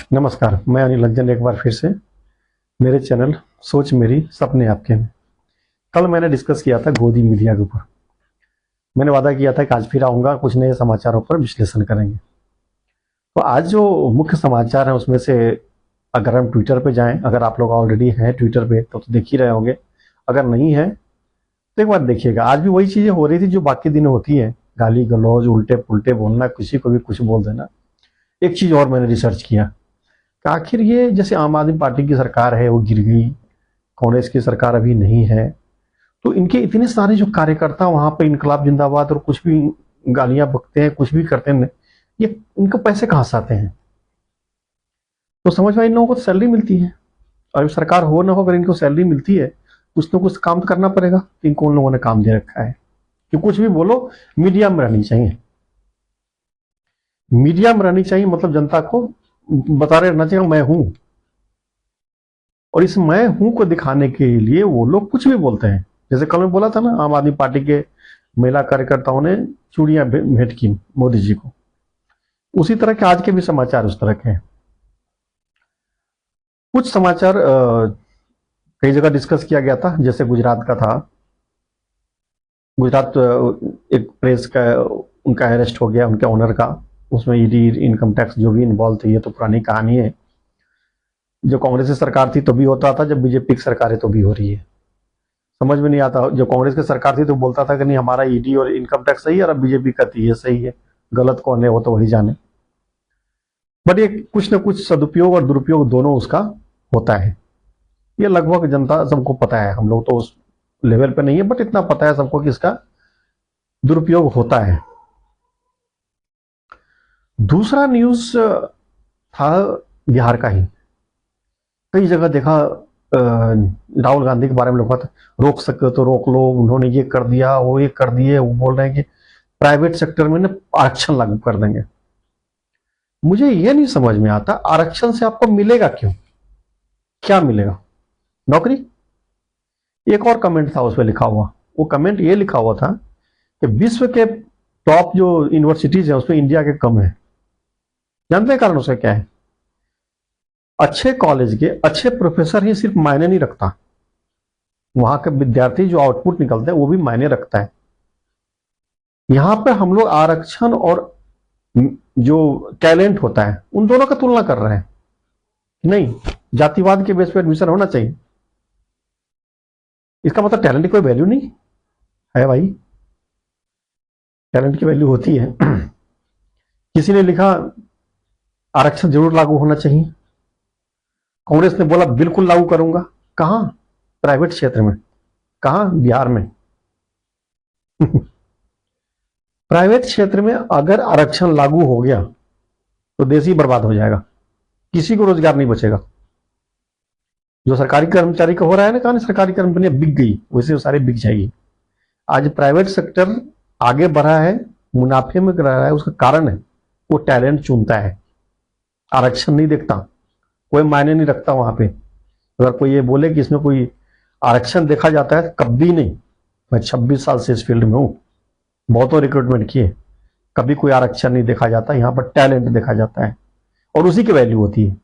नमस्कार, मैं अनिल लज्जन एक बार फिर से मेरे चैनल सोच मेरी सपने आपके में। कल मैंने डिस्कस किया था गोदी मीडिया के ऊपर। मैंने वादा किया था कि आज फिर आऊँगा, कुछ नए समाचारों पर विश्लेषण करेंगे। तो आज जो मुख्य समाचार हैं उसमें से अगर हम ट्विटर पे जाएं, अगर आप लोग ऑलरेडी हैं ट्विटर पे तो देख ही रहे होंगे, अगर नहीं है तो एक बार देखिएगा। आज भी वही चीज़ें हो रही थी जो बाकी दिन होती हैं, गाली गलौज, उल्टे पुल्टे बोलना, किसी को भी कुछ बोल देना। एक चीज़ और मैंने रिसर्च किया कि आखिर ये जैसे आम आदमी पार्टी की सरकार है वो गिर गई, कांग्रेस की सरकार अभी नहीं है, तो इनके इतने सारे जो कार्यकर्ता वहां पर इनकलाब जिंदाबाद और कुछ भी गालियां बकते हैं, कुछ भी करते हैं, ये इनको पैसे कहाँ से आते हैं? तो समझ में इन लोगों को तो सैलरी मिलती है, और सरकार हो ना हो, अगर इनको सैलरी मिलती है कुछ ना कुछ काम तो करना पड़ेगा। तो इनको उन लोगों ने काम दे रखा है कि कुछ भी बोलो मीडिया में रहनी चाहिए, मीडिया में रहनी चाहिए, मतलब जनता को बता रहे रहना चाहिए मैं हूं। और इस मैं हूं को दिखाने के लिए वो लोग कुछ भी बोलते हैं। जैसे कल मैं बोला था ना, आम आदमी पार्टी के महिला कार्यकर्ताओं ने चूड़ियां भेंट की मोदी जी को, उसी तरह के आज के भी समाचार उस तरह के हैं। कुछ समाचार कई जगह डिस्कस किया गया था, जैसे गुजरात का था। गुजरात एक प्रेस का उनका अरेस्ट हो गया, उनके ओनर का। उसमें ईडी, इनकम टैक्स जो भी इन्वॉल्व थी, ये तो पुरानी कहानी है। जो कांग्रेस की सरकार थी तो भी होता था, जब बीजेपी की सरकार है तो भी हो रही है। समझ में नहीं आता, जब कांग्रेस की सरकार थी तो बोलता था कि नहीं हमारा ईडी और इनकम टैक्स सही है, और अब बीजेपी कहती है सही है। गलत कौन है वो तो वही जाने। बट ये कुछ ना कुछ सदुपयोग और दुरुपयोग दोनों उसका होता है। ये लगभग जनता सबको पता है, हम लोग तो उस लेवल पे नहीं है, बट इतना पता है सबको कि इसका दुरुपयोग होता है। दूसरा न्यूज था बिहार का ही। कई जगह देखा राहुल गांधी के बारे में लोग रोक सके तो रोक लो, उन्होंने ये कर दिया, वो ये कर दिए। वो बोल रहे हैं कि प्राइवेट सेक्टर में ना आरक्षण लागू कर देंगे। मुझे ये नहीं समझ में आता, आरक्षण से आपको मिलेगा क्यों? क्या मिलेगा? नौकरी? एक और कमेंट था उस पर लिखा हुआ, वो कमेंट ये लिखा हुआ था कि विश्व के टॉप जो यूनिवर्सिटीज है उसमें इंडिया के कम है। जानते हैं कारण उसका क्या है? अच्छे कॉलेज के अच्छे प्रोफेसर ही सिर्फ मायने नहीं रखता, वहां के विद्यार्थी जो आउटपुट निकलते हैं वो भी मायने रखता है। यहां पर हम लोग आरक्षण और जो टैलेंट होता है उन दोनों का तुलना कर रहे हैं। नहीं, जातिवाद के बेस पर एडमिशन होना चाहिए, इसका मतलब टैलेंट की कोई वैल्यू नहीं है भाई। टैलेंट की वैल्यू होती है। किसी ने लिखा आरक्षण जरूर लागू होना चाहिए, कांग्रेस ने बोला बिल्कुल लागू करूंगा। कहां? प्राइवेट क्षेत्र में। कहां? बिहार में। प्राइवेट क्षेत्र में अगर आरक्षण लागू हो गया तो देश ही बर्बाद हो जाएगा, किसी को रोजगार नहीं बचेगा। जो सरकारी कर्मचारी का हो रहा है ना, कहा सरकारी कंपनियां बिक गई, वैसे वो सारी बिक जाएगी। आज प्राइवेट सेक्टर आगे बढ़ा है, मुनाफे में रहा है, उसका कारण है वो टैलेंट चुनता है, आरक्षण नहीं देखता, कोई मायने नहीं रखता वहां पे। अगर कोई ये बोले कि इसमें कोई आरक्षण देखा जाता है, कभी नहीं। मैं 26 साल से इस फील्ड में हूं, बहुतों रिक्रूटमेंट किए, कभी कोई आरक्षण नहीं देखा जाता। यहाँ पर टैलेंट देखा जाता है और उसी की वैल्यू होती है।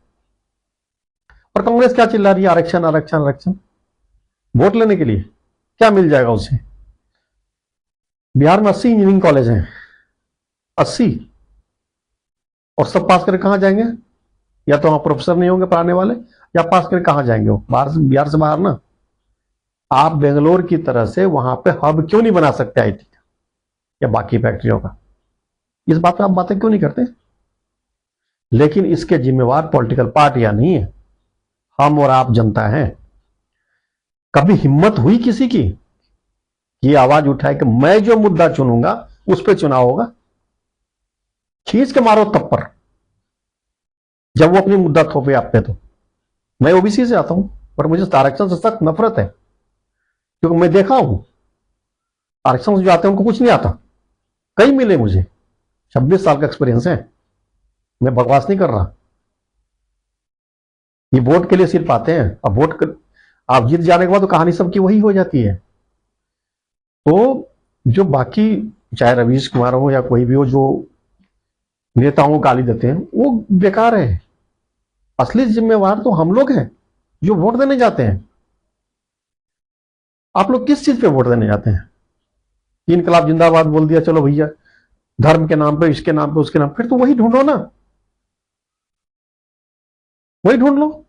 और कांग्रेस क्या चिल्ला रही है? आरक्षण आरक्षण आरक्षण, वोट लेने के लिए। क्या मिल जाएगा उसे? बिहार में 80 इंजीनियरिंग कॉलेज हैं, 80, और सब पास करके कहां जाएंगे? या तो वहां प्रोफेसर नहीं होंगे पढ़ाने वाले, या पास करके कहां जाएंगे वो? बाहर से, बिहार से बाहर ना। आप बेंगलोर की तरह से वहां पे हब क्यों नहीं बना सकते आईटी का या बाकी फैक्ट्रियों का? इस बात पे आप बातें क्यों नहीं करते? लेकिन इसके जिम्मेवार पॉलिटिकल पार्टियां नहीं है, हम और आप जनता हैं। कभी हिम्मत हुई किसी की कि आवाज उठाए कि मैं जो मुद्दा चुनूंगा उस पर चुनाव होगा? खींच के मारो तब पर, जब वो अपनी मुद्दा थोपे आप पे। तो मैं ओबीसी से आता हूं, पर मुझे आरक्षण से सख्त नफरत है, क्योंकि मैं देखा हूं आरक्षण से जो आते हैं उनको कुछ नहीं आता। कई मिले मुझे, 26 साल का एक्सपीरियंस है, मैं बकवास नहीं कर रहा। ये वोट के लिए सिर्फ आते हैं, अब आप जीत जाने के बाद तो कहानी सबकी वही हो जाती है। तो जो बाकी, चाहे रवीश कुमार हो या कोई भी हो, जो नेताओं को गाली देते हैं वो बेकार है। असली जिम्मेवार तो हम लोग हैं जो वोट देने जाते हैं। आप लोग किस चीज पे वोट देने जाते हैं? इनकलाब जिंदाबाद बोल दिया, चलो भैया धर्म के नाम पे, इसके नाम पे, उसके नाम, फिर तो वही ढूंढो ना, वही ढूंढ लो।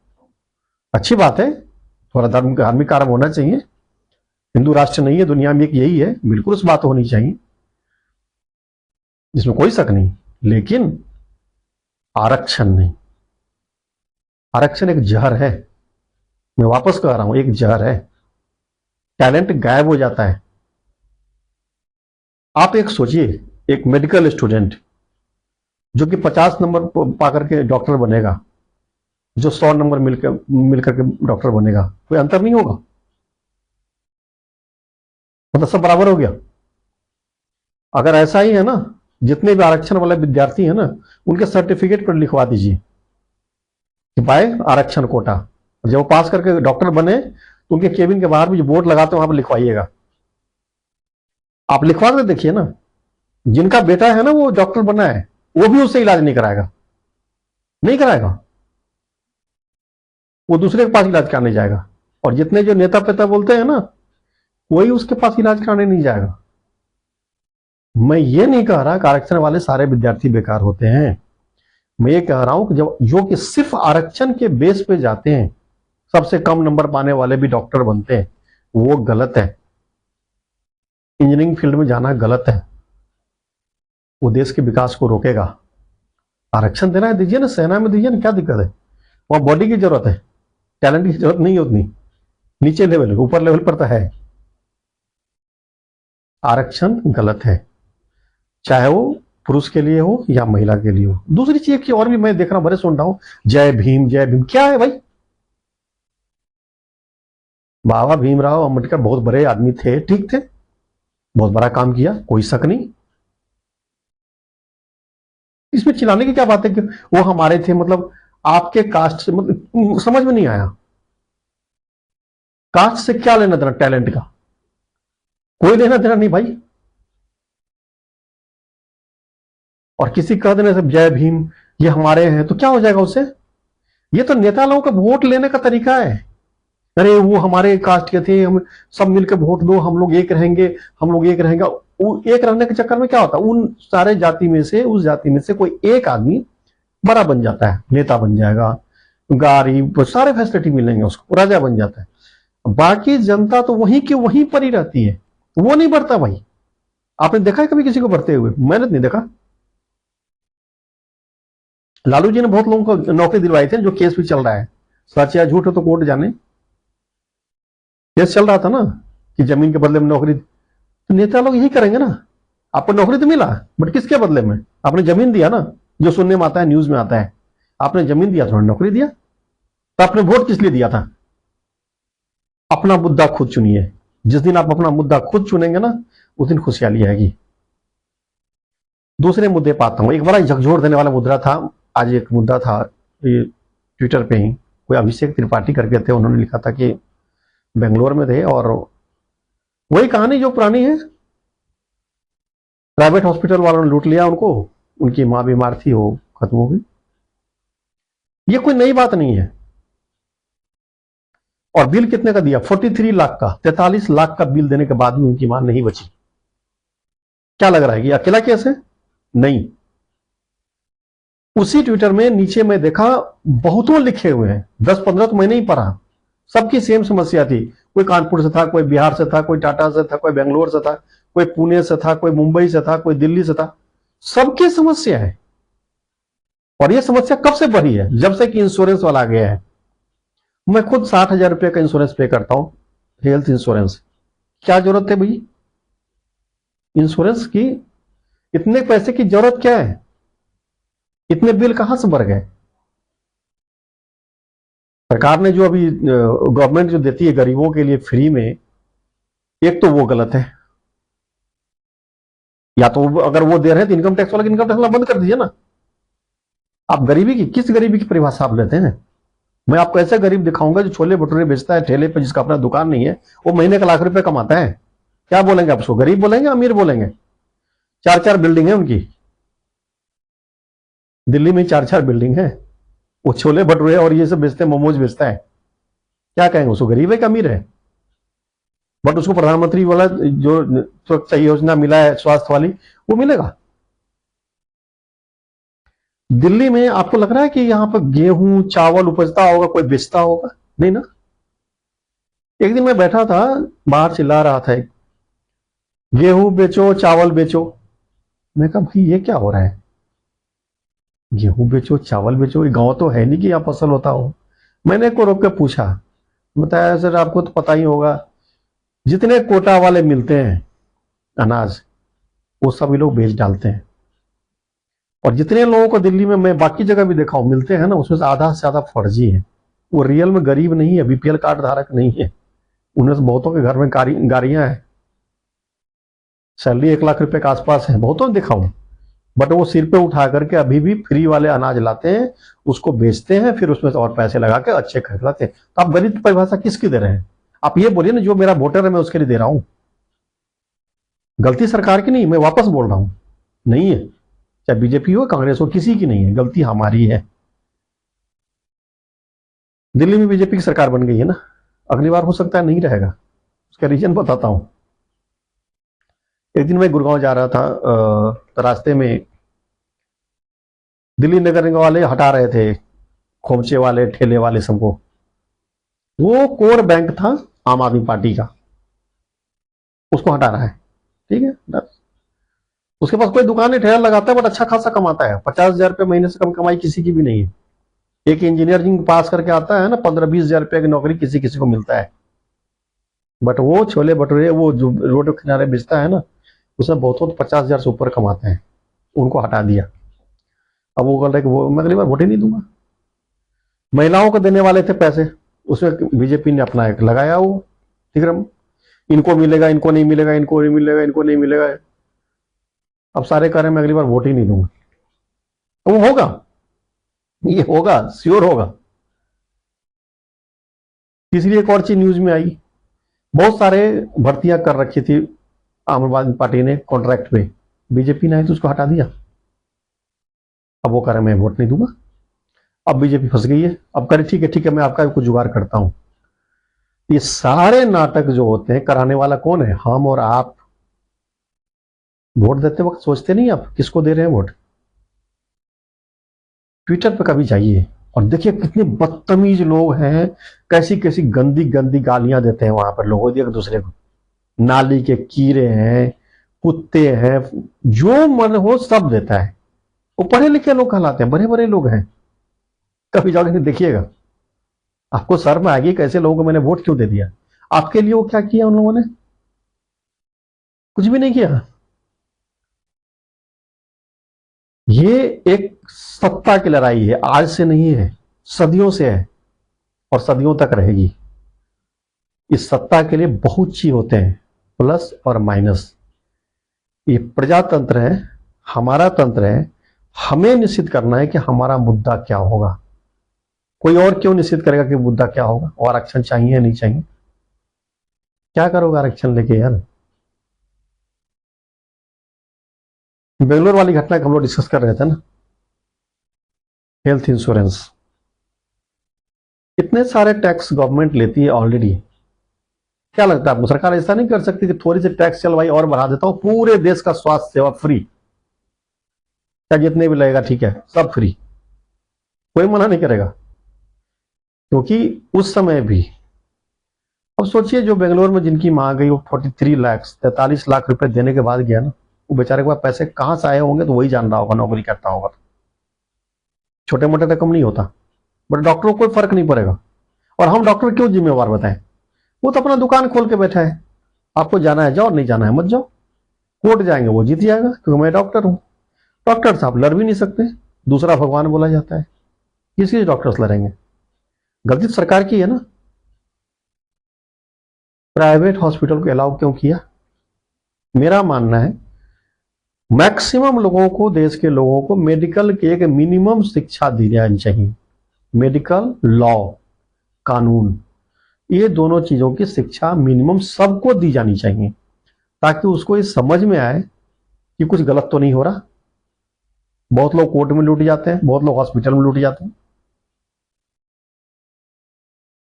अच्छी बात है, थोड़ा धर्म धार्मिक कार्य होना चाहिए। हिंदू राष्ट्र नहीं है दुनिया में, एक यही है, बिल्कुल उस बात होनी चाहिए, जिसमें कोई शक नहीं। लेकिन आरक्षण नहीं। आरक्षण एक जहर है, मैं वापस कह रहा हूं, एक जहर है। टैलेंट गायब हो जाता है। आप एक सोचिए, एक मेडिकल स्टूडेंट जो कि 50 नंबर पा करके डॉक्टर बनेगा, जो 100 नंबर मिलकर के डॉक्टर बनेगा, कोई अंतर नहीं होगा? मतलब सब बराबर हो गया। अगर ऐसा ही है ना, जितने भी आरक्षण वाले विद्यार्थी हैं ना, उनके सर्टिफिकेट पर लिखवा दीजिए कि बाय आरक्षण कोटा। जब वो पास करके डॉक्टर बने तो उनके केबिन के बाहर भी जो बोर्ड लगाते हैं वहां पर लिखवाइएगा। आप लिखवा कर देखिए ना, जिनका बेटा है ना वो डॉक्टर बना है, वो भी उससे इलाज नहीं कराएगा, नहीं कराएगा, वो दूसरे के पास इलाज कराने जाएगा। और जितने जो नेता पेता बोलते हैं ना, कोई उसके पास इलाज कराने नहीं जाएगा। मैं ये नहीं कह रहा कि आरक्षण वाले सारे विद्यार्थी बेकार होते हैं। मैं ये कह रहा हूं कि जो कि सिर्फ आरक्षण के बेस पे जाते हैं, सबसे कम नंबर पाने वाले भी डॉक्टर बनते हैं, वो गलत है। इंजीनियरिंग फील्ड में जाना गलत है, वो देश के विकास को रोकेगा। आरक्षण देना है दीजिए ना, सेना में दीजिए ना, क्या दिक्कत है? वहां बॉडी की जरूरत है, टैलेंट की जरूरत नहीं है उतनी। नीचे लेवल, ऊपर लेवल पर तो है। आरक्षण गलत है, चाहे वो पुरुष के लिए हो या महिला के लिए हो। दूसरी चीज की और भी मैं देख रहा हूं, बड़े सुन रहा हूं, जय भीम जय भीम। क्या है भाई? बाबा भीमराव अम्बेडकर बहुत बड़े आदमी थे, ठीक थे, बहुत बड़ा काम किया, कोई शक नहीं। इसमें चिल्लाने की क्या बात है कि वो हमारे थे, मतलब आपके कास्ट से, मतलब समझ में नहीं आया। कास्ट से क्या लेना देना टैलेंट का? कोई लेना देना नहीं भाई। और किसी कह देने से जय भीम ये हमारे हैं तो क्या हो जाएगा उससे? ये तो नेता लोगों का वोट लेने का तरीका है। अरे वो हमारे कास्ट के थे, हम सब मिलकर वोट दो, हम लोग एक रहेंगे, हम लोग एक रहेंगे। वो एक रहने के चक्कर में क्या होता है, उन सारे जाति में से, उस जाति में से कोई एक आदमी बड़ा बन जाता है, नेता बन जाएगा, गाड़ी सारे फैसिलिटी मिलेंगे उसको, राजा बन जाता है। बाकी जनता तो वहीं की वहीं पर ही रहती है, वो नहीं बढ़ता भाई। आपने देखा है कभी किसी को बढ़ते हुए? मैंने नहीं देखा। लालू जी ने बहुत लोगों को नौकरी दिलवाई थी, जो केस भी चल रहा है, सच या झूठ हो तो कोर्ट जाने। केस चल रहा था ना कि जमीन के बदले में नौकरी, तो नेता लोग यही करेंगे ना। आपको नौकरी तो मिला, बट किसके बदले में? आपने जमीन दिया ना, जो सुनने में आता है, न्यूज में आता है, आपने जमीन दिया, थोड़ा नौकरी दिया। तो आपने वोट किस लिए दिया था? अपना मुद्दा खुद चुनिए। जिस दिन आप अपना मुद्दा खुद चुनेंगे ना, उस दिन खुशहाली आएगी। दूसरे मुद्दे पर आता हूं, एक बड़ा झकझोर देने वाला मुद्दा था। आज एक मुद्दा था ये ट्विटर पे ही, कोई अभिषेक त्रिपाठी करके थे, उन्होंने लिखा था कि बेंगलोर में थे और वही कहानी जो पुरानी है, प्राइवेट हॉस्पिटल वालों ने लूट लिया उनको, उनकी मां बीमार थी, वो खत्म हो गई। ये कोई नई बात नहीं है। और बिल कितने का दिया? 43 लाख का, 43 लाख का बिल देने के बाद भी उनकी मां नहीं बची। क्या लग रहा है कि अकेला केस है? नहीं। उसी ट्विटर में नीचे मैं देखा बहुतों लिखे हुए हैं, 10-15 तो मैंने ही पढ़ा, सबकी सेम समस्या थी। कोई कानपुर से था, कोई बिहार से था, कोई टाटा से था, कोई बेंगलोर से था, कोई पुणे से था, कोई मुंबई से था, कोई दिल्ली से था। सबकी समस्या है। और यह समस्या कब से बढ़ी है? जब से कि इंश्योरेंस वाला आ गया है। मैं खुद 60,000 रुपए का इंश्योरेंस पे करता हूं, हेल्थ इंश्योरेंस। क्या जरूरत है भाई इंश्योरेंस की? इतने पैसे की जरूरत क्या है? इतने बिल कहां से बढ़ गए? सरकार ने जो अभी गवर्नमेंट जो देती है गरीबों के लिए फ्री में, एक तो वो गलत है। या तो अगर वो दे रहे हैं तो इनकम टैक्स वाला इनकम टैक्स वाला बंद कर दीजिए ना। आप गरीबी की, किस गरीबी की परिभाषा आप लेते हैं? मैं आपको ऐसा गरीब दिखाऊंगा जो छोले भटूरे बेचता है ठेले पे, जिसका अपना दुकान नहीं है, वो महीने का लाख रुपए कमाता है। क्या बोलेंगे आप उसको? गरीब बोलेंगे, अमीर बोलेंगे? 4-4 बिल्डिंग है उनकी, दिल्ली में 4-4 बिल्डिंग है, वो छोले भटूरे और ये सब बेचते हैं, मोमोज बेचता है, क्या कहेंगे उसको, गरीब है कि अमीर है? बट उसको प्रधानमंत्री वाला जो सुरक्षा योजना मिला है स्वास्थ्य वाली, वो मिलेगा। दिल्ली में आपको लग रहा है कि यहां पर गेहूं चावल उपजता होगा, कोई बेचता होगा? नहीं ना। एक दिन मैं बैठा था, बाहर चिल्ला रहा था एक, गेहूं बेचो चावल बेचो। मैं कहा भाई ये क्या हो रहा है, गेहूं बेचो चावल बेचो, ये गांव तो है नहीं कि यहाँ फसल होता हो। मैंने को रोक के पूछा, बताया सर आपको तो पता ही होगा, जितने कोटा वाले मिलते हैं अनाज, वो सभी लोग बेच डालते हैं, और जितने लोगों को दिल्ली में मैं बाकी जगह भी देखा हूं मिलते हैं ना, उसमें से आधा से ज्यादा फर्जी है। वो रियल में गरीब नहीं है, बीपीएल कार्ड धारक नहीं है। उनमें से बहुतों के घर में गाड़ियां हैं, सैलरी 1 लाख रुपए के आसपास है, बहुतों ने देखा हूं। बट वो सिर पे उठा करके अभी भी फ्री वाले अनाज लाते हैं, उसको बेचते हैं, फिर उसमें से और पैसे लगा के अच्छे खरीद लाते हैं। तो आप गरीब परिभाषा किसकी दे रहे हैं? आप ये बोलिए ना, जो मेरा वोटर है मैं उसके लिए दे रहा हूं। गलती सरकार की नहीं, मैं वापस बोल रहा हूं, नहीं है, चाहे बीजेपी हो कांग्रेस हो, किसी की नहीं है, गलती हमारी है। दिल्ली में बीजेपी की सरकार बन गई है ना, अगली बार हो सकता है नहीं रहेगा, उसका रीजन बताता हूं। एक दिन मैं गुड़गांव जा रहा था, तो रास्ते में दिल्ली नगर निगम वाले हटा रहे थे खोमचे वाले ठेले वाले सबको। वो कोर बैंक था आम आदमी पार्टी का, उसको हटा रहा है, ठीक है। उसके पास कोई दुकान नहीं, ठेला लगाता है, बट अच्छा खासा कमाता है, 50,000 रुपये महीने से कम कमाई किसी की भी नहीं है। एक इंजीनियरिंग पास करके आता है ना, 15-20 हजार रुपये की नौकरी किसी किसी को मिलता है। बट वो छोले भटूरे वो जो रोड के किनारे बेचता है ना, उसमें बहुत 50,000 से ऊपर कमाते हैं, उनको हटा दिया। अब वो बोल रहे कि वो मैं अगली बार वोट ही नहीं दूंगा। महिलाओं को देने वाले थे पैसे, उसमें बीजेपी ने अपना एक लगाया वो विक्रम, इनको मिलेगा इनको नहीं मिलेगा, इनको नहीं मिलेगा इनको नहीं मिलेगा। अब सारे कह रहे हैं मैं अगली बार वोट ही नहीं दूंगा। तो वो होगा, ये होगा, श्योर होगा। तीसरी एक और चीज न्यूज में आई, बहुत सारे भर्तियां कर रखी थी आम आदमी पार्टी ने कॉन्ट्रैक्ट पे, बीजेपी ने आई तो उसको हटा दिया। अब वो कह रहे मैं वोट नहीं दूंगा। अब बीजेपी फंस गई है, अब करे ठीक है मैं आपका कुछ जुगाड़ करता हूं। ये सारे नाटक जो होते हैं कराने वाला कौन है? हम और आप। वोट देते वक्त सोचते नहीं आप किसको दे रहे हैं वोट? ट्विटर पे कभी जाइए और देखिए कितने बदतमीज लोग हैं, कैसी कैसी गंदी गंदी गालियां देते हैं वहां पर लोगों एक दूसरे को। नाली के कीड़े हैं, कुत्ते हैं, जो मन हो सब देता है। वो पढ़े लिखे लोग कहलाते हैं, बड़े बड़े लोग हैं। कभी जाओगे देखिएगा, आपको शर्म आएगी कैसे लोगों को मैंने वोट क्यों दे दिया। आपके लिए वो क्या किया उन लोगों ने? कुछ भी नहीं किया। ये एक सत्ता की लड़ाई है, आज से नहीं है, सदियों से है और सदियों तक रहेगी। इस सत्ता के लिए बहुत चीज होते हैं, प्लस और माइनस। ये प्रजातंत्र है, हमारा तंत्र है, हमें निश्चित करना है कि हमारा मुद्दा क्या होगा। कोई और क्यों निश्चित करेगा कि मुद्दा क्या होगा, और आरक्षण चाहिए या नहीं चाहिए? क्या करोगे आरक्षण लेके यार? बेंगलोर वाली घटना हम लोग डिस्कस कर रहे थे ना, हेल्थ इंश्योरेंस। इतने सारे टैक्स गवर्नमेंट लेती है ऑलरेडी। क्या लगता है आपको सरकार ऐसा नहीं कर सकती कि थोड़ी सी टैक्स चल भाई और बढ़ा देता हूं, पूरे देश का स्वास्थ्य सेवा फ्री, क्या जितने भी लगेगा ठीक है सब फ्री, कोई मना नहीं करेगा। क्योंकि उस समय भी, अब सोचिए जो बेंगलोर में जिनकी मांग गई वो 43 लाख 43 लाख रुपए देने के बाद गया ना, वो बेचारे के पास पैसे कहां से आए होंगे तो वही जान रहा होगा, नौकरी करता होगा। छोटे मोटे रकम नहीं होता, बट डॉक्टरों को कोई फर्क नहीं पड़ेगा। और हम डॉक्टर क्यों जिम्मेवार बताएं? वो तो अपना दुकान खोल के बैठा है, आपको जाना है जाओ, नहीं जाना है मत जाओ। कोर्ट जाएंगे वो जीत जाएगा क्योंकि मैं डॉक्टर हूं। डॉक्टर साहब लड़ भी नहीं सकते, दूसरा भगवान बोला जाता है, किसी डॉक्टर्स लड़ेंगे? गलती तो सरकार की है ना। प्राइवेट हॉस्पिटल को अलाउ क्यों किया? मेरा मानना है मैक्सिमम लोगों को, देश के लोगों को मेडिकल की एक मिनिमम शिक्षा दी जानी चाहिए। मेडिकल लॉ, कानून, ये दोनों चीजों की शिक्षा मिनिमम सबको दी जानी चाहिए, ताकि उसको ये समझ में आए कि कुछ गलत तो नहीं हो रहा। बहुत लोग कोर्ट में लूट जाते हैं, बहुत लोग हॉस्पिटल में लूट जाते हैं।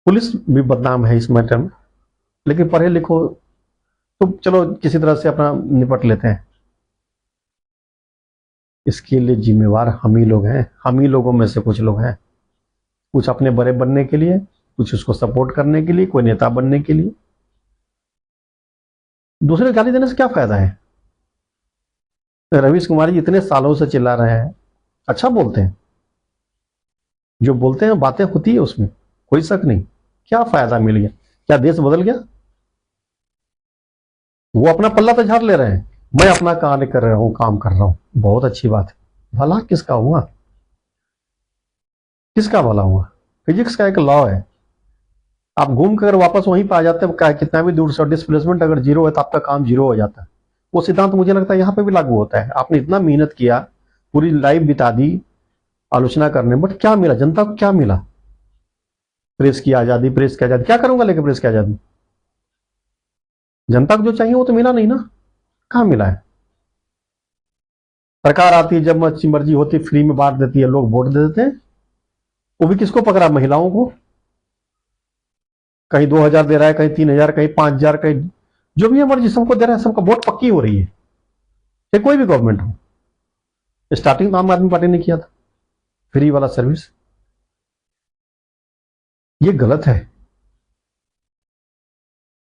पुलिस भी बदनाम है इस मैटर में, लेकिन पढ़े लिखो तो चलो किसी तरह से अपना निपट लेते हैं। इसके लिए जिम्मेवार हम ही लोग हैं, हम ही लोगों में से कुछ लोग हैं, कुछ अपने बड़े बनने के लिए, कुछ उसको सपोर्ट करने के लिए, कोई नेता बनने के लिए। दूसरे गाली देने से क्या फायदा है? रवीश कुमार जी इतने सालों से चिल्ला रहे हैं, अच्छा बोलते हैं, जो बोलते हैं बातें होती है उसमें कोई शक नहीं। क्या फायदा मिल गया? क्या देश बदल गया? वो अपना पल्ला तो झाड़ ले रहे हैं, मैं अपना कार्य कर रहा हूं, काम कर रहा हूं, बहुत अच्छी बात है। भला किसका हुआ? किसका भला हुआ? फिजिक्स का एक लॉ है, आप घूम कर वापस वहीं पर आ जाते हैं, कितना भी दूर से, डिस्प्लेसमेंट अगर जीरो है तो आपका काम जीरो हो जाता है। वो सिद्धांत मुझे लगता है यहाँ पे भी लागू होता है। आपने इतना मेहनत किया, पूरी लाइफ बिता दी आलोचना करने, बट क्या मिला जनता को? क्या मिला? प्रेस की आजादी, प्रेस की आजादी क्या करूंगा लेके प्रेस की आजादी? जनता को जो चाहिए वो तो मिला नहीं ना। कहाँ मिला है? सरकार आती है, जब मर्जी होती फ्री में बांट देती है, लोग वोट दे देते हैं। वो भी किसको पकड़ा? महिलाओं को। कहीं 2,000 दे रहा है, कहीं 3,000, कहीं 5,000, कहीं जो भी है मर्जी सबको दे रहा है, सबका वोट पक्की हो रही है, चाहे कोई भी गवर्नमेंट हो। स्टार्टिंग आम आदमी पार्टी ने किया था फ्री वाला सर्विस। ये गलत है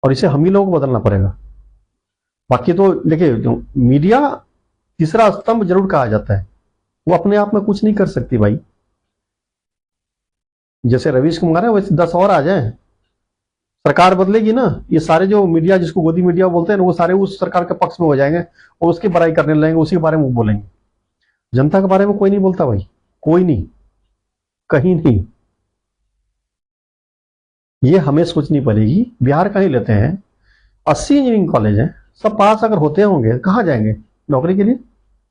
और इसे हम ही लोगों को बदलना पड़ेगा। बाकी तो देखिए, जो मीडिया तीसरा स्तंभ जरूर कहा जाता है, वो अपने आप में कुछ नहीं कर सकती भाई। जैसे रवीश कुमार है वैसे 10 और आ जाए, सरकार बदलेगी ना, ये सारे जो मीडिया जिसको गोदी मीडिया बोलते हैं ना, वो सारे उस सरकार के पक्ष में हो जाएंगे और उसकी बड़ाई करने लगेंगे, उसी के बारे में वो बोलेंगे। जनता के बारे में कोई नहीं बोलता भाई, कोई नहीं, कहीं नहीं। ये हमें सोचनी पड़ेगी। बिहार का ही लेते हैं, 80 इंजीनियरिंग कॉलेज हैं, सब पास अगर होते होंगे कहाँ जाएंगे नौकरी के लिए?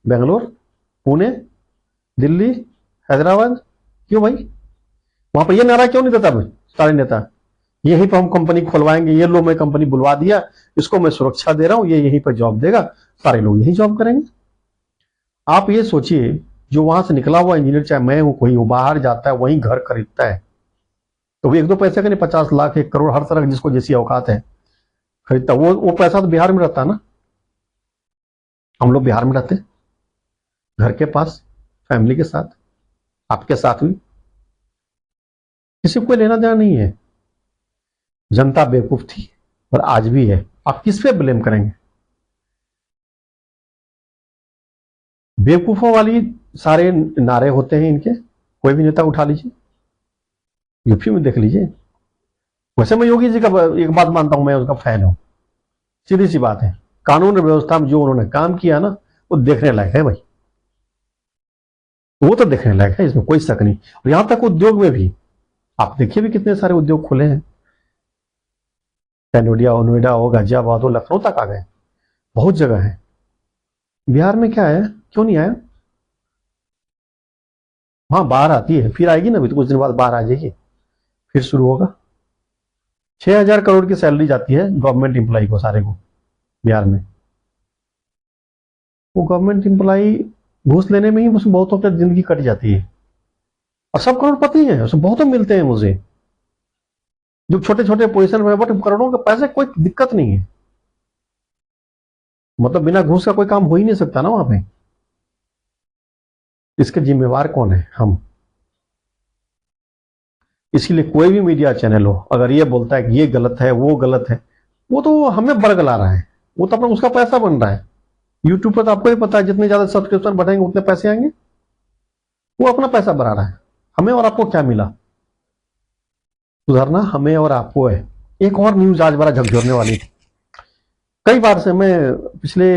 बेंगलोर, पुणे, दिल्ली, हैदराबाद। क्यों भाई? वहां पर ये नारा क्यों नहीं देता भाई सारे नेता? यहीं पर हम कंपनी खुलवाएंगे, ये लो मैं कंपनी बुलवा दिया, इसको मैं सुरक्षा दे रहा हूं, ये यहीं पर जॉब देगा, सारे लोग यही जॉब करेंगे। आप ये सोचिए, जो वहां से निकला हुआ इंजीनियर, चाहे मैं हूं कोई, वो बाहर जाता है, वहीं घर खरीदता है, तो वो एक दो पैसे का नहीं, 50 लाख 1 करोड़ हर तरह जिसको जैसी औकात है खरीदता। वो पैसा तो बिहार में रहता है ना। हम लोग बिहार में रहते, घर के पास, फैमिली के साथ, आपके साथ भी, किसी को कोई लेना देना नहीं है। जनता बेवकूफ थी और आज भी है। आप किस पे ब्लेम करेंगे? बेवकूफों वाली सारे नारे होते हैं इनके, कोई भी नेता उठा लीजिए, यूपी में देख लीजिए। वैसे मैं योगी जी का एक बात मानता हूं, मैं उसका फैन हूं, सीधी सी बात है। कानून व्यवस्था में जो उन्होंने काम किया ना, वो देखने लायक है भाई, वो तो देखने लायक है, इसमें कोई शक नहीं। और यहां तक उद्योग में भी आप देखिए भी कितने सारे उद्योग खुले हैं, चाहे नोएडा हो, गाजियाबाद हो, लखनऊ तक आ गए, बहुत जगह है। बिहार में क्या है, क्यों नहीं आया? हाँ बाहर आती है, फिर आएगी ना, भी तो कुछ दिन बाद बाहर आ जाएगी, फिर शुरू होगा। 6,000 करोड़ की सैलरी जाती है गवर्नमेंट एम्प्लॉय को, सारे को बिहार में। वो गवर्नमेंट एम्प्लॉय घूस लेने में ही उसमें बहुतों की जिंदगी कट जाती है, और सब करोड़पति हैं, उसमें बहुतों मिलते हैं मुझे, जो छोटे छोटे पोजीशन में, बट करोड़ों के पैसे, कोई दिक्कत नहीं है। मतलब बिना घूस का कोई काम हो ही नहीं सकता ना वहां पे। इसके जिम्मेवार कौन है? हम। इसीलिए कोई भी मीडिया चैनल हो, अगर ये बोलता है कि ये गलत है, वो गलत है, वो तो हमें बरगला रहा है, वो तो अपना उसका पैसा बन रहा है। यूट्यूब पर तो आपको ही पता है, जितने ज्यादा सब्सक्रिप्शन बढ़ेंगे उतने पैसे आएंगे, वो अपना पैसा बना रहा है। हमें और आपको क्या मिला? सुधरना हमें और आपको है। एक और न्यूज आज बड़ा झकझोरने वाली थी, कई बार से मैं पिछले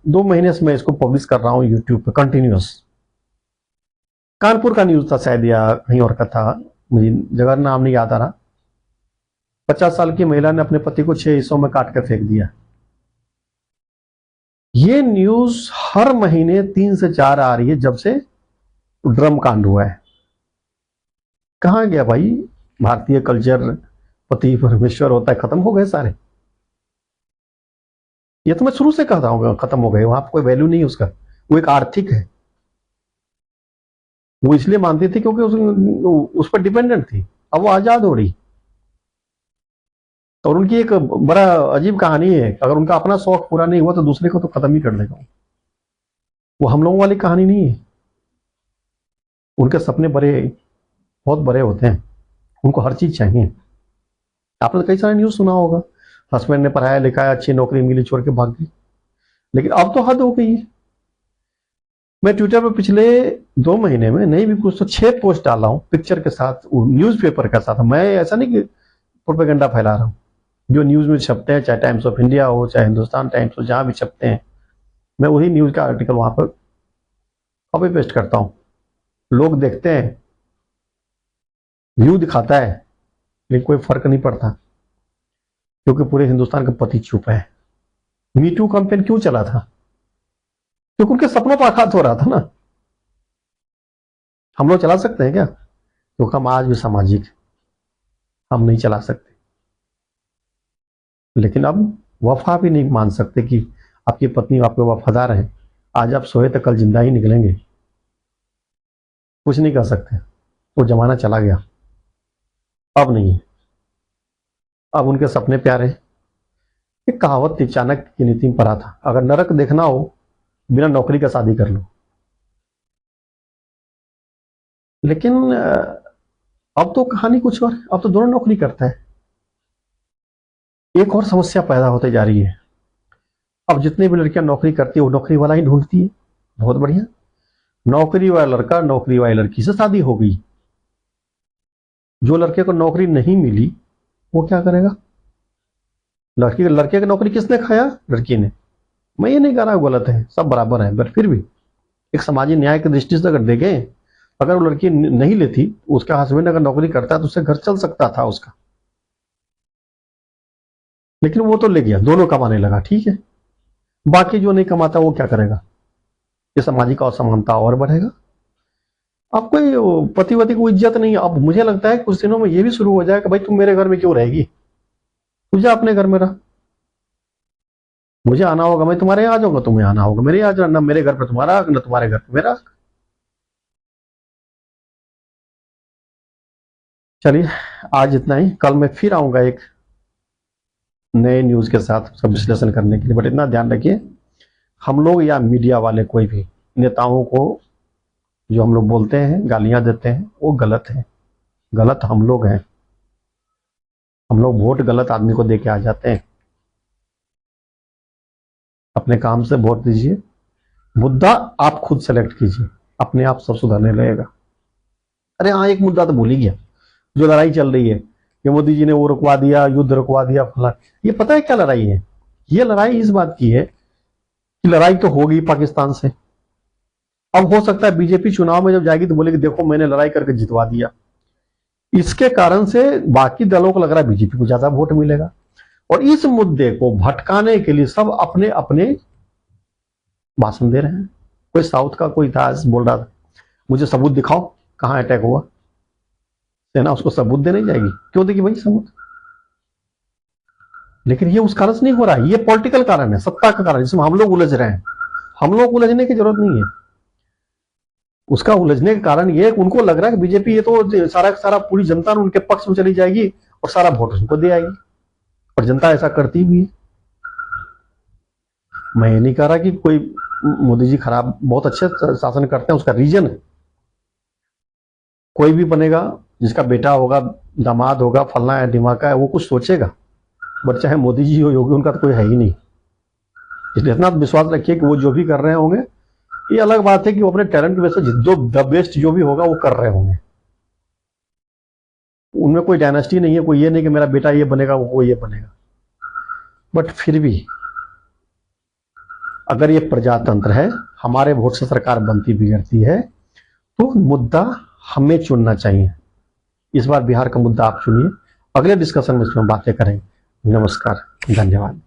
2 महीने से मैं इसको पब्लिश कर रहा हूं यूट्यूब पे कंटिन्यूअस। कानपुर का न्यूज था शायद, या कहीं और का था, मुझे जगह नाम नहीं याद आ रहा। 50 साल की महिला ने अपने पति को 6 हिस्सों में काट कर फेंक दिया। ये न्यूज हर महीने 3 से 4 आ रही है जब से ड्रम कांड हुआ है। कहां गया भाई भारतीय कल्चर, पति परमेश्वर होता है, खत्म हो गए सारे। ये तो मैं शुरू से कहता हूं खत्म हो गए, वहां पर कोई वैल्यू नहीं है उसका। वो एक आर्थिक है, वो इसलिए मानती थी क्योंकि उस पर डिपेंडेंट थी। अब वो आजाद हो रही, और उनकी एक बड़ा अजीब कहानी है, अगर उनका अपना शौक पूरा नहीं हुआ तो दूसरे को तो खत्म ही कर देगा। वो हम लोगों वाली कहानी नहीं है। उनके सपने बड़े, बहुत बड़े होते हैं, उनको हर चीज चाहिए। आपने कई सारे न्यूज सुना होगा, हस्बैंड ने पढ़ाया लिखाया, अच्छी नौकरी मिली, छोड़ के भाग गई। लेकिन अब तो हद हो गई है। मैं ट्विटर पर पिछले 2 महीने में नहीं भी कुछ तो 6 पोस्ट डाला हूं पिक्चर के साथ, न्यूज़पेपर के साथ। मैं ऐसा नहीं कि प्रोपेगेंडा फैला रहा हूं, जो न्यूज में छपते हैं, चाहे टाइम्स ऑफ इंडिया हो, चाहे हिंदुस्तान टाइम्स हो, जहां भी छपते हैं, मैं वही न्यूज का आर्टिकल वहां पर कॉपी पेस्ट करता हूं। लोग देखते हैं, व्यू दिखाता है, लेकिन कोई फर्क नहीं पड़ता, क्योंकि पूरे हिंदुस्तान का पति चुप है। मी टू कैंपेन क्यों चला था? क्योंकि उनके सपनों पर आघात हो रहा था ना। हम लोग चला सकते हैं क्या? क्योंकि हम आज भी सामाजिक हैं, हम नहीं चला सकते। लेकिन अब वफा भी नहीं मान सकते कि आपकी पत्नी आपके वफादार है, आज आप सोए तो कल जिंदा ही निकलेंगे। कुछ नहीं कर सकते, वो जमाना चला गया, अब नहीं है। अब उनके सपने प्यारे। एक कहावत थी, चाणक्य की नीति में पढ़ा था, अगर नरक देखना हो बिना नौकरी का शादी कर लो। लेकिन अब तो कहानी कुछ और, अब तो दोनों नौकरी करता है। एक और समस्या पैदा होते जा रही है, अब जितनी भी लड़कियां नौकरी करती है वो नौकरी वाला ही ढूंढती है। बहुत बढ़िया, नौकरी वाला लड़का नौकरी वाली लड़की से शादी हो गई। जो लड़के को नौकरी नहीं मिली वो क्या करेगा? लड़के की नौकरी किसने खाया? लड़की ने। मैं ये नहीं कह रहा गलत है, सब बराबर है, बट फिर भी एक सामाजिक न्याय की दृष्टि से अगर देखें, अगर वो लड़की नहीं लेती, उसका हस्बैंड अगर नौकरी करता तो उससे घर चल सकता था उसका। लेकिन वो तो ले गया, दोनों कमाने लगा, ठीक है। बाकी जो नहीं कमाता वो क्या करेगा? ये सामाजिक असमानता और बढ़ेगा। अब कोई पति वति को इज्जत नहीं। अब मुझे लगता है कुछ दिनों में ये भी शुरू हो जाएगा, भाई तुम मेरे घर में क्यों रहेगी, तुझे अपने घर में रह। मुझे आना होगा, मैं तुम्हारे यहाँ आ जाऊंगा, तुम्हें आना होगा मेरे यहाँ, ना मेरे घर पे तुम्हारा हक, ना तुम्हारे घर पे मेरा हक। चलिए, आज इतना ही। कल मैं फिर आऊंगा एक नए न्यूज के साथ उसका विश्लेषण करने के लिए। बट इतना ध्यान रखिए, हम लोग या मीडिया वाले कोई भी नेताओं को जो हम लोग बोलते हैं, गालियां देते हैं, वो गलत है। गलत हम लोग हैं। हम लोग वोट गलत आदमी को दे के आ जाते हैं। अपने काम से वोट दीजिए, मुद्दा आप खुद सेलेक्ट कीजिए, अपने आप सब सुधरने लगेगा। अरे हाँ, एक मुद्दा तो भूल ही गया, जो लड़ाई चल रही है कि मोदी जी ने वो रुकवा दिया, युद्ध रुकवा दिया, फला। ये पता है क्या लड़ाई है? ये लड़ाई इस बात की है कि लड़ाई तो होगी पाकिस्तान से। अब हो सकता है बीजेपी चुनाव में जब जाएगी तो बोलेगी देखो मैंने लड़ाई करके जितवा दिया। इसके कारण से बाकी दलों को लग रहा है बीजेपी को ज्यादा वोट मिलेगा, और इस मुद्दे को भटकाने के लिए सब अपने अपने भाषण दे रहे हैं। कोई साउथ का कोई था, बोल रहा था मुझे सबूत दिखाओ कहां अटैक हुआ। सेना उसको सबूत देने जाएगी? क्यों देगी भाई सबूत? लेकिन ये उस कारण से नहीं हो रहा है, ये पॉलिटिकल कारण है, सत्ता का कारण, जिसमें हम लोग उलझ रहे हैं। हम लोग उलझने की जरूरत नहीं है। उसका उलझने का कारण ये, उनको लग रहा है कि बीजेपी ये तो सारा सारा पूरी जनता उनके पक्ष में चली जाएगी और सारा वोट उनको दे आएगी, और जनता ऐसा करती भी है। मैं ये नहीं कह रहा कि कोई मोदी जी खराब, बहुत अच्छे शासन करते हैं, उसका रीजन है। कोई भी बनेगा, जिसका बेटा होगा, दामाद होगा, फलना है, ढिमाका है, वो कुछ सोचेगा। बट चाहे मोदी जी हो, योगी, उनका तो कोई है ही नहीं। इसलिए इतना विश्वास रखिए कि वो जो भी कर रहे होंगे, ये अलग बात है कि वो अपने टैलेंट की वजह से जो द बेस्ट जो भी होगा वो कर रहे होंगे। उनमें कोई डायनेस्टी नहीं है, कोई ये नहीं कि मेरा बेटा ये बनेगा वो ये बनेगा। बट फिर भी अगर ये प्रजातंत्र है, हमारे वोट से सरकार बनती बिगड़ती है, तो मुद्दा हमें चुनना चाहिए। इस बार बिहार का मुद्दा आप चुनिए, अगले डिस्कशन में इसमें बातें करेंगे। नमस्कार, धन्यवाद।